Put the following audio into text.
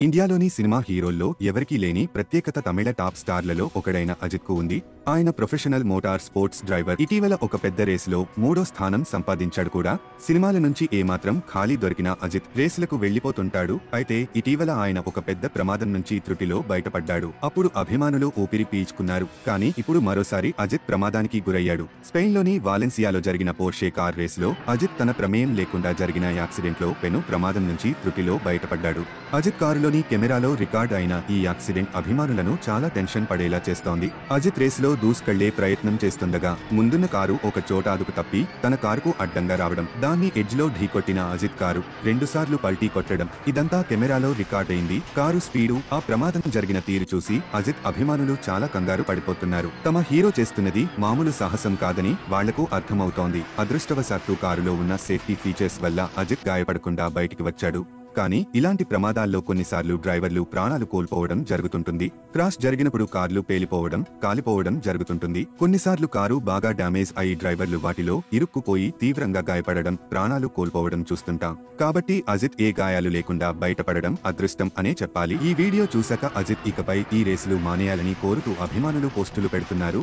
ఇండియాలోని సినిమా హీరోల్లో ఎవరికీ లేని ప్రత్యేకత తమిళ టాప్ స్టార్లలో ఒకడైన అజిత్కు ఉంది. ఆయన ప్రొఫెషనల్ మోటార్ స్పోర్ట్స్ డ్రైవర్. ఇటీవల ఒక పెద్ద రేసులో 3వ స్థానం సంపాదించాడు కూడా. సినిమాల నుంచి ఏమాత్రం ఖాళీ దొరికిన అజిత్ రేసులకు వెళ్లిపోతుంటాడు. అయితే ఇటీవల ఆయన ఒక పెద్ద ప్రమాదం నుంచి త్రుటిలో బయటపడ్డాడు. అప్పుడు అభిమానులు ఊపిరి పీల్చుకున్నారు. కానీ ఇప్పుడు మరోసారి అజిత్ ప్రమాదానికి గురయ్యాడు. స్పెయిన్లోని వాలెన్సియాలో జరిగిన పోర్షే కార్ రేసులో అజిత్ తన ప్రమేయం లేకుండా జరిగిన యాక్సిడెంట్లో పెను ప్రమాదం నుంచి త్రుటిలో బయటపడ్డాడు. అజిత్ కారులోని కెమెరాలో రికార్డ్ అయిన ఈ యాక్సిడెంట్ అభిమానులను చాలా టెన్షన్ పడేలా చేస్తోంది. అజిత్ రేసులో దూసుకెళ్లే ప్రయత్నం చేస్తుండగా ముందున్న కారు ఒక చోట అదుపు తప్పి తన కారుకు అడ్డంగా రావడం, దాన్ని ఎడ్జ్లో ఢీకొట్టిన అజిత్ కారు 2 సార్లు పల్టీ కొట్టడం, ఇదంతా కెమెరాలో రికార్డ్ అయింది. కారు స్పీడు, ఆ ప్రమాదం జరిగిన తీరు చూసి అజిత్ అభిమానులు చాలా కంగారు పడిపోతున్నారు. తమ హీరో చేస్తున్నది మామూలు సాహసం కాదని వాళ్లకు అర్థమవుతోంది. అదృష్టవశాత్తు కారులో ఉన్న సేఫ్టీ ఫీచర్స్ వల్ల అజిత్ గాయపడకుండా బయటికి వచ్చాడు. కానీ ఇలాంటి ప్రమాదాల్లో కొన్నిసార్లు డ్రైవర్లు ప్రాణాలు కోల్పోవడం జరుగుతుంటుంది. క్రాష్ జరిగినప్పుడు కార్లు పేలిపోవడం, కాలిపోవడం జరుగుతుంటుంది. కొన్నిసార్లు కారు బాగా డ్యామేజ్ అయి డ్రైవర్లు వాటిలో ఇరుక్కుపోయి తీవ్రంగా గాయపడడం, ప్రాణాలు కోల్పోవడం చూస్తుంటాం. కాబట్టి అజిత్ ఏ గాయాలు లేకుండా బయటపడడం అదృష్టం అనే చెప్పాలి. ఈ వీడియో చూశాక అజిత్ ఇకపై ఈ రేసులు మానేయాలని కోరుతూ అభిమానులు పోస్టులు పెడుతున్నారు.